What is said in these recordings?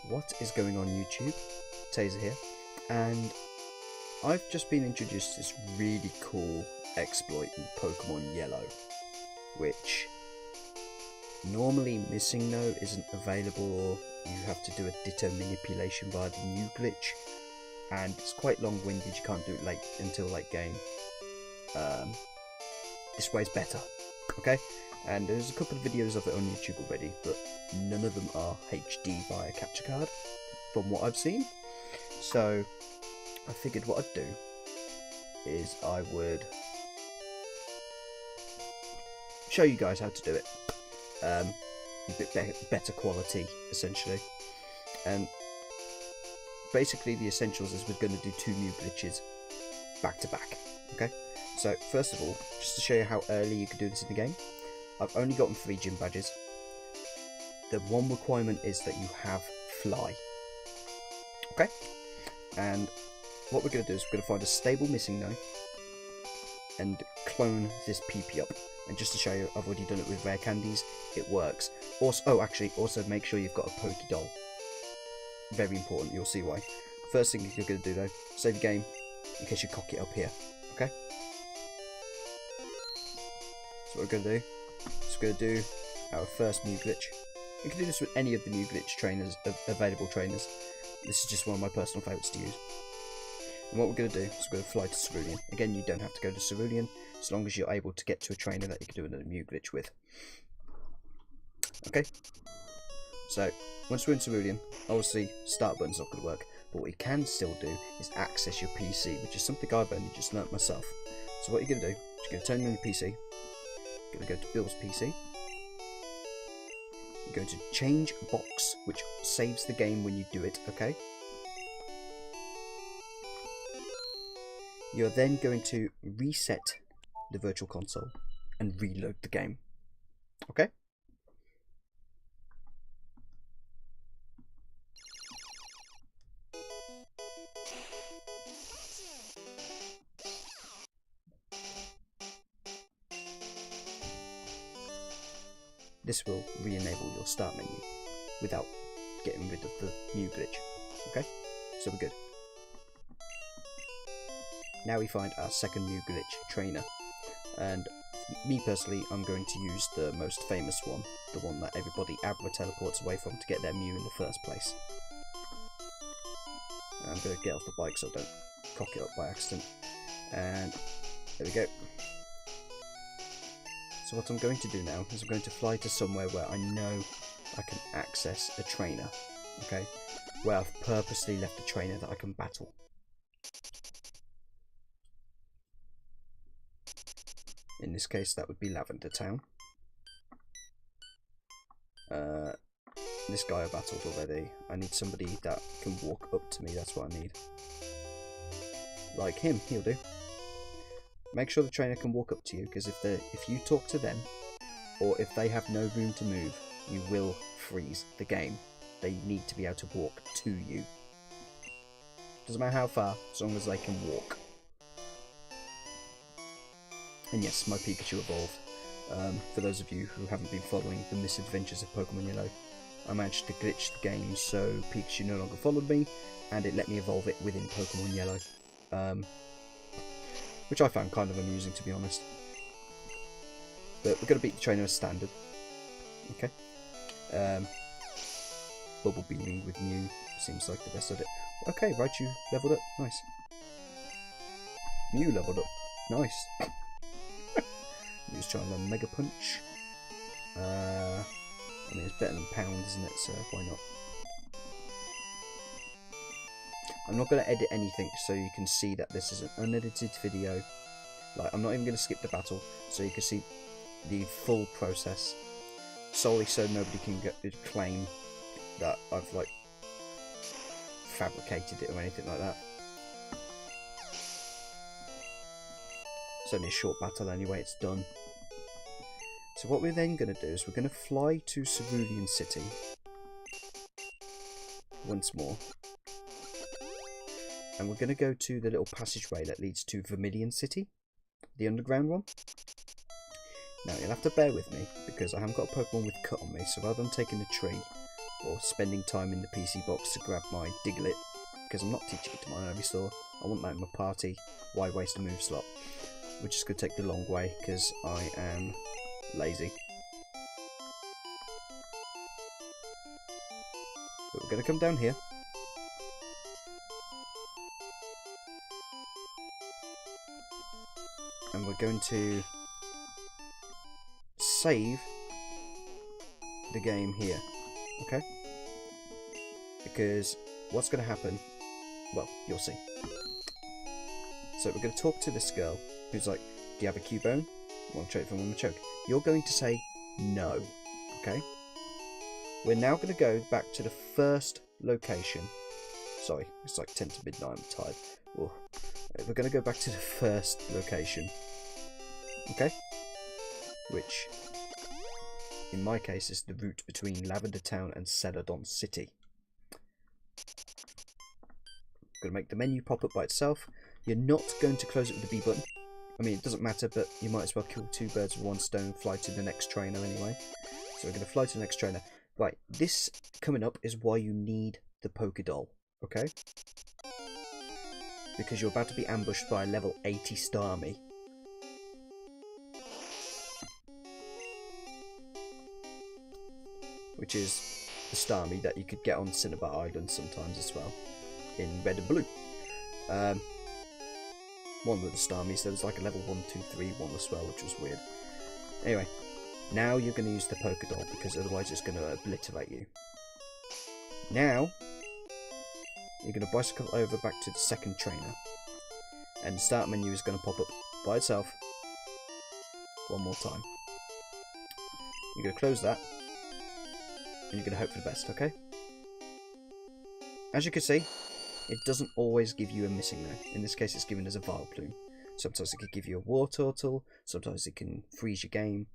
What is going on YouTube? Taser here, and I've just been introduced to this really cool exploit in Pokemon Yellow, which normally MissingNo isn't available, or you have to do a Ditto Manipulation via the Mew Glitch, and it's quite long-winded, you can't do it until late game. This way's better, okay? And there's a couple of videos of it on YouTube already, but none of them are HD via capture card, from what I've seen. So I figured what I'd do is I would show you guys how to do it, a bit better quality essentially. And basically the essentials is we're going to do 2 Mew glitches back to back. Okay, so first of all, just to show you how early you can do this in the game, I've only gotten 3 gym badges. The one requirement is that you have fly. Okay, and what we're going to do is we're going to find a stable MissingNo and clone this PP up. And just to show you, I've already done it with rare candies. It works. Also, also make sure you've got a Pokédoll. Very important. You'll see why. First thing you're going to do though, save your game in case you cock it up here. Okay. So what we're going to do is we're going to do our first Mew glitch. You can do this with any of the Mew glitch trainers, available trainers. This is just one of my personal favourites to use. And what we're going to do is we're going to fly to Cerulean. Again, you don't have to go to Cerulean, as long as you're able to get to a trainer that you can do another Mew glitch with. Okay, so once we're in Cerulean, obviously start button's not going to work, but what you can still do is access your PC, which is something I've only just learnt myself. So what you're going to do is you're going to turn on your PC, you're going to go to Bill's PC, you're going to change box, which saves the game when you do it, okay? You're then going to reset the virtual console and reload the game. Okay? This will re-enable your start menu without getting rid of the Mew glitch. Okay? So we're good. Now we find our second Mew glitch trainer, and me personally, I'm going to use the most famous one, the one that everybody Abra teleports away from to get their Mew in the first place. And I'm going to get off the bike so I don't cock it up by accident, and there we go. So what I'm going to do now is I'm going to fly to somewhere where I know I can access a trainer, okay, where I've purposely left a trainer that I can battle. In this case, that would be Lavender Town. This guy I battled already. I need somebody that can walk up to me, that's what I need. Like him, he'll do. Make sure the trainer can walk up to you, because if you talk to them, or if they have no room to move, you will freeze the game. They need to be able to walk to you. Doesn't matter how far, as long as they can walk. And yes, my Pikachu evolved. For those of you who haven't been following the misadventures of Pokemon Yellow, I managed to glitch the game so Pikachu no longer followed me, and it let me evolve it within Pokemon Yellow. Which I found kind of amusing, to be honest. But we're going to beat the trainer as standard. Okay. Bubble beaming with Mew seems like the best of it. Okay, Raichu leveled up. Nice. Mew leveled up. Nice. Mew's trying to learn Mega Punch. I mean, it's better than Pound, isn't it? So why not? I'm not going to edit anything, so you can see that this is an unedited video. Like, I'm not even going to skip the battle, so you can see the full process, solely so nobody can claim that I've like fabricated it or anything like that. It's only a short battle anyway, it's done. So what we're then going to do is we're going to fly to Cerulean City once more. And we're going to go to the little passageway that leads to Vermilion City, the underground one. Now you'll have to bear with me because I haven't got a Pokemon with cut on me, so rather than taking a tree, or spending time in the PC box to grab my Diglett, because I'm not teaching it to my Ivysaur. I want that in my party. Why waste a move slot? We're just going to take the long way because I am lazy. But we're going to come down here. And we're going to save the game here. Okay? Because what's going to happen, well, you'll see. So we're going to talk to this girl who's like, do you have a Cubone? One choke from one choke. You're going to say no. Okay? We're now going to go back to the first location. Sorry, it's like 10 to midnight, I'm tired. Oh. We're going to go back to the first location. Okay? Which, in my case, is the route between Lavender Town and Celadon City. Going to make the menu pop up by itself. You're not going to close it with the B button. I mean, it doesn't matter, but you might as well kill two birds with one stone, fly to the next trainer anyway. So we're going to fly to the next trainer. Right, this coming up is why you need the Pokédoll, okay? Because you're about to be ambushed by a level 80 Starmie. Which is the Starmie that you could get on Cinnabar Island sometimes as well, in red and blue. One of the Starmies, there was like a level 1, 2, 3 one as well, which was weird. Anyway, now you're going to use the Pokédoll because otherwise it's going to obliterate you. Now, you're going to bicycle over back to the second trainer, and the start menu is going to pop up by itself one more time. You're going to close that, and you're going to hope for the best, okay? As you can see, it doesn't always give you a MissingNo. In this case, it's given as a Vileplume. Sometimes it could give you a War Turtle, sometimes it can freeze your game.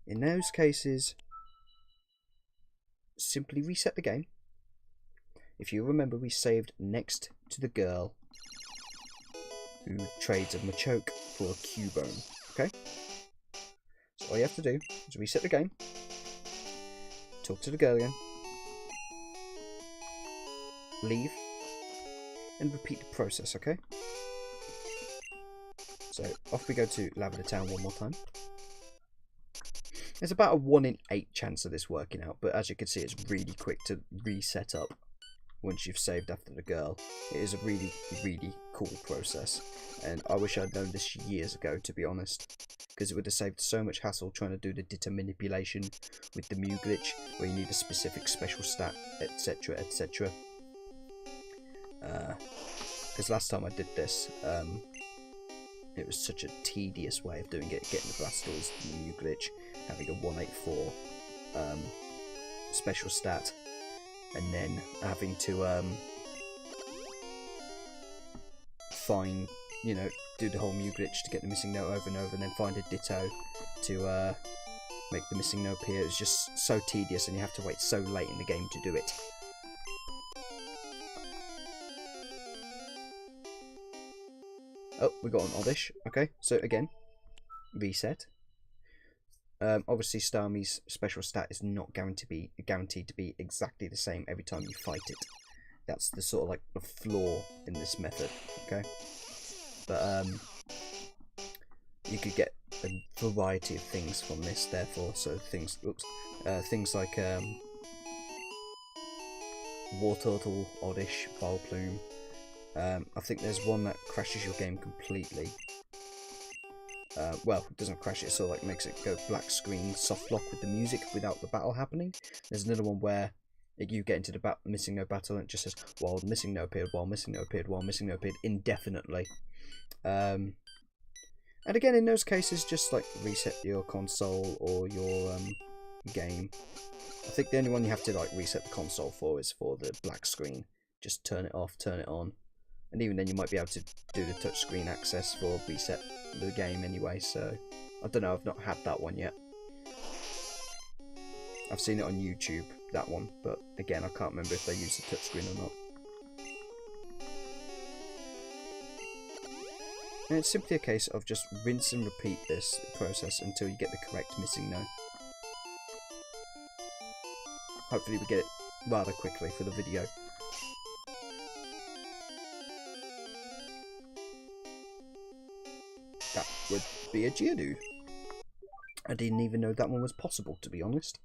In those cases, simply reset the game. If you remember, we saved next to the girl who trades a Machoke for a Cubone, okay? So all you have to do is reset the game, talk to the girl again, leave, and repeat the process, okay? So off we go to Lavender Town one more time. There's about a 1 in 8 chance of this working out, but as you can see, it's really quick to reset up once you've saved after the girl. It is a really, really cool process, and I wish I'd known this years ago, to be honest, because it would have saved so much hassle trying to do the Ditto Manipulation with the Mew Glitch, where you need a specific special stat, etc, etc. Because last time I did this, it was such a tedious way of doing it, getting the Blastoise, the Mew Glitch, having a 184 special stat, and then having to find, you know, do the whole Mew Glitch to get the MissingNo over and over, and then find a Ditto to make the MissingNo appear. It was just so tedious, and you have to wait so late in the game to do it. Oh, we got an Oddish. Okay, so again, reset. Obviously, Starmie's special stat is not guaranteed to be exactly the same every time you fight it. That's the sort of like the flaw in this method. Okay, but you could get a variety of things from this. Therefore, so things like War Turtle, Oddish, Vileplume. I think there's one that crashes your game completely. Well, it doesn't crash it, so like makes it go black screen, soft lock with the music without the battle happening. There's another one where you get into the MissingNo battle and it just says, while MissingNo appeared, while MissingNo appeared, while MissingNo appeared, indefinitely. And again, in those cases, just like reset your console or your game. I think the only one you have to like reset the console for is for the black screen. Just turn it off, turn it on. And even then you might be able to do the touchscreen access for reset the game anyway, so I don't know, I've not had that one yet. I've seen it on YouTube, that one, but again, I can't remember if they use the touchscreen or not. And it's simply a case of just rinse and repeat this process until you get the correct MissingNo. Hopefully we get it rather quickly for the video. That would be a Geodude. I didn't even know that one was possible, to be honest.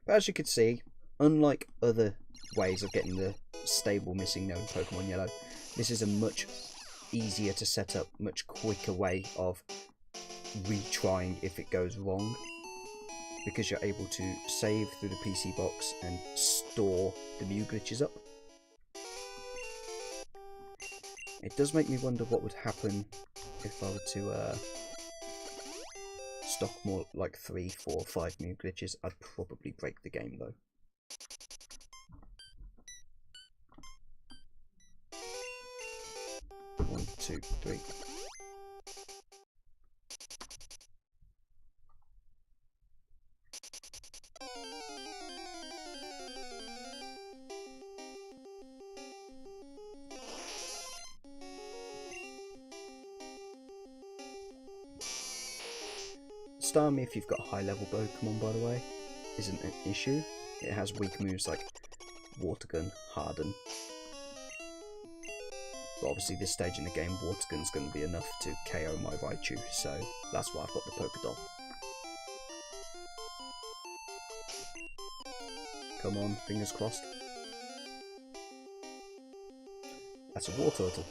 But as you can see, unlike other ways of getting the stable MissingNo in Pokemon Yellow, this is a much easier to set up, much quicker way of retrying if it goes wrong, because you're able to save through the PC box and store the Mew Glitches up. It does make me wonder what would happen if I were to stock more like 3, 4, 5 Mew Glitches. I'd probably break the game though. One, two, three. Starmie, if you've got a high level Pokemon, by the way, isn't an issue. It has weak moves like Water Gun, Harden. But obviously this stage in the game, Water Gun's going to be enough to KO my Raichu, so that's why I've got the Pokédoll. Come on, fingers crossed. That's a War Turtle.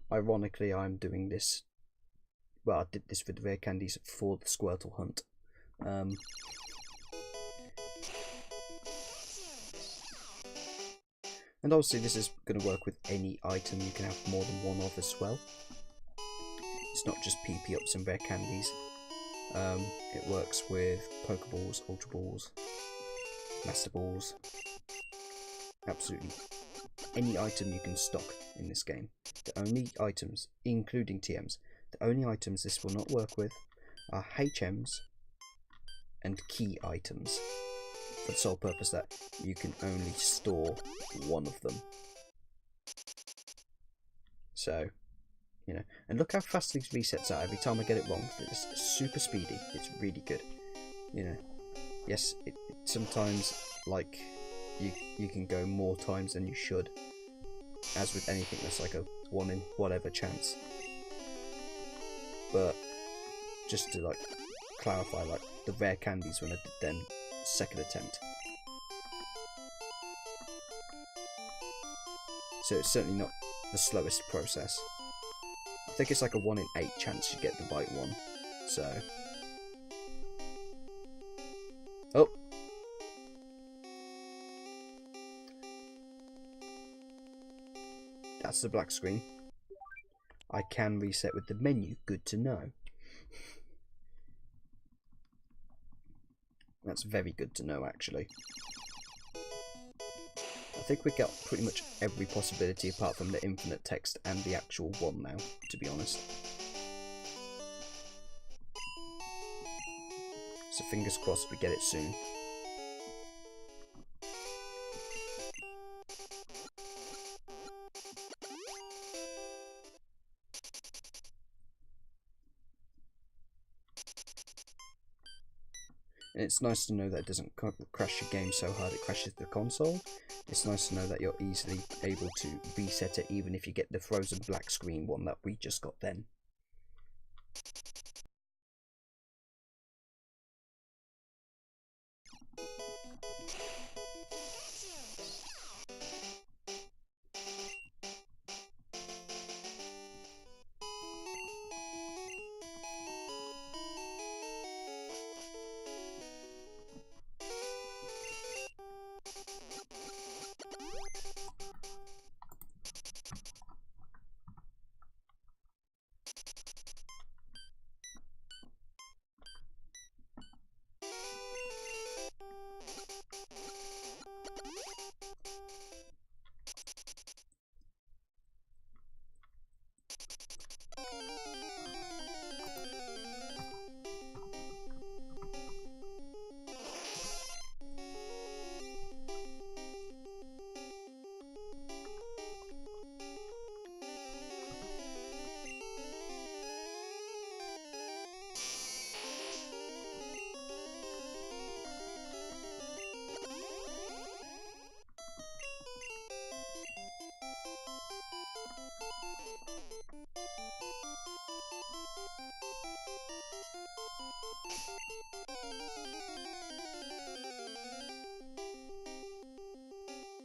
Ironically, I'm doing this, well, I did this with the rare candies for the Squirtle hunt. And obviously this is going to work with any item you can have more than one of as well. It's not just PP ups and rare candies. It works with Pokeballs, Ultra Balls, Master Balls, absolutely any item you can stock in this game. The only items, including TMs, the only items this will not work with are HMs and key items, for the sole purpose that you can only store one of them. So, you know, and look how fast these resets are. Every time I get it wrong, it's super speedy. It's really good. You know, yes, it sometimes, like, you can go more times than you should, as with anything that's like a 1 in whatever chance. But just to like clarify, like the rare candies when I did them second attempt, so it's certainly not the slowest process. I think it's like a 1 in 8 chance you get the right one. So, oh, that's the black screen. I can reset with the menu, good to know. That's very good to know, actually. I think we got pretty much every possibility apart from the infinite text and the actual one now, to be honest. So fingers crossed we get it soon. And it's nice to know that it doesn't crash your game so hard it crashes the console. It's nice to know that you're easily able to reset it even if you get the frozen black screen one that we just got then.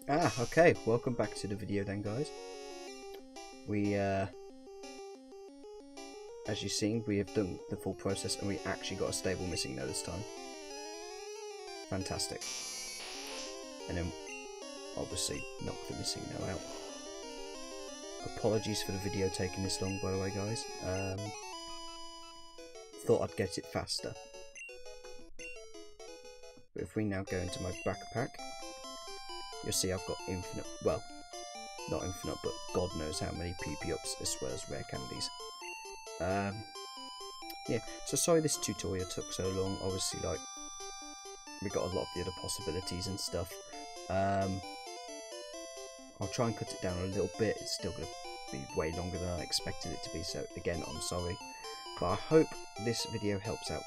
Okay, welcome back to the video then, guys. We, as you've seen, we have done the full process and we actually got a stable MissingNo this time. Fantastic. And then, obviously, knock the MissingNo out. Apologies for the video taking this long, by the way, guys. Thought I'd get it faster. But if we now go into my backpack, you'll see I've got infinite, well, not infinite, but God knows how many PP ups as well as rare candies. Yeah, so sorry this tutorial took so long. Obviously, like, we got a lot of the other possibilities and stuff. I'll try and cut it down a little bit. It's still going to be way longer than I expected it to be, so again, I'm sorry. But I hope this video helps out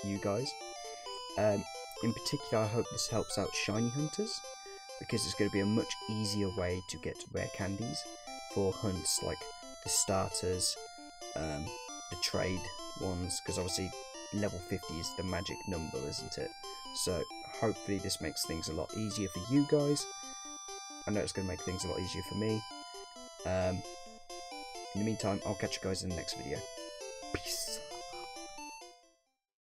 you guys. In particular, I hope this helps out shiny hunters, because it's going to be a much easier way to get rare candies for hunts like the starters, the trade ones, because obviously level 50 is the magic number, isn't it? So hopefully this makes things a lot easier for you guys. I know it's going to make things a lot easier for me. In the meantime, I'll catch you guys in the next video. Peace.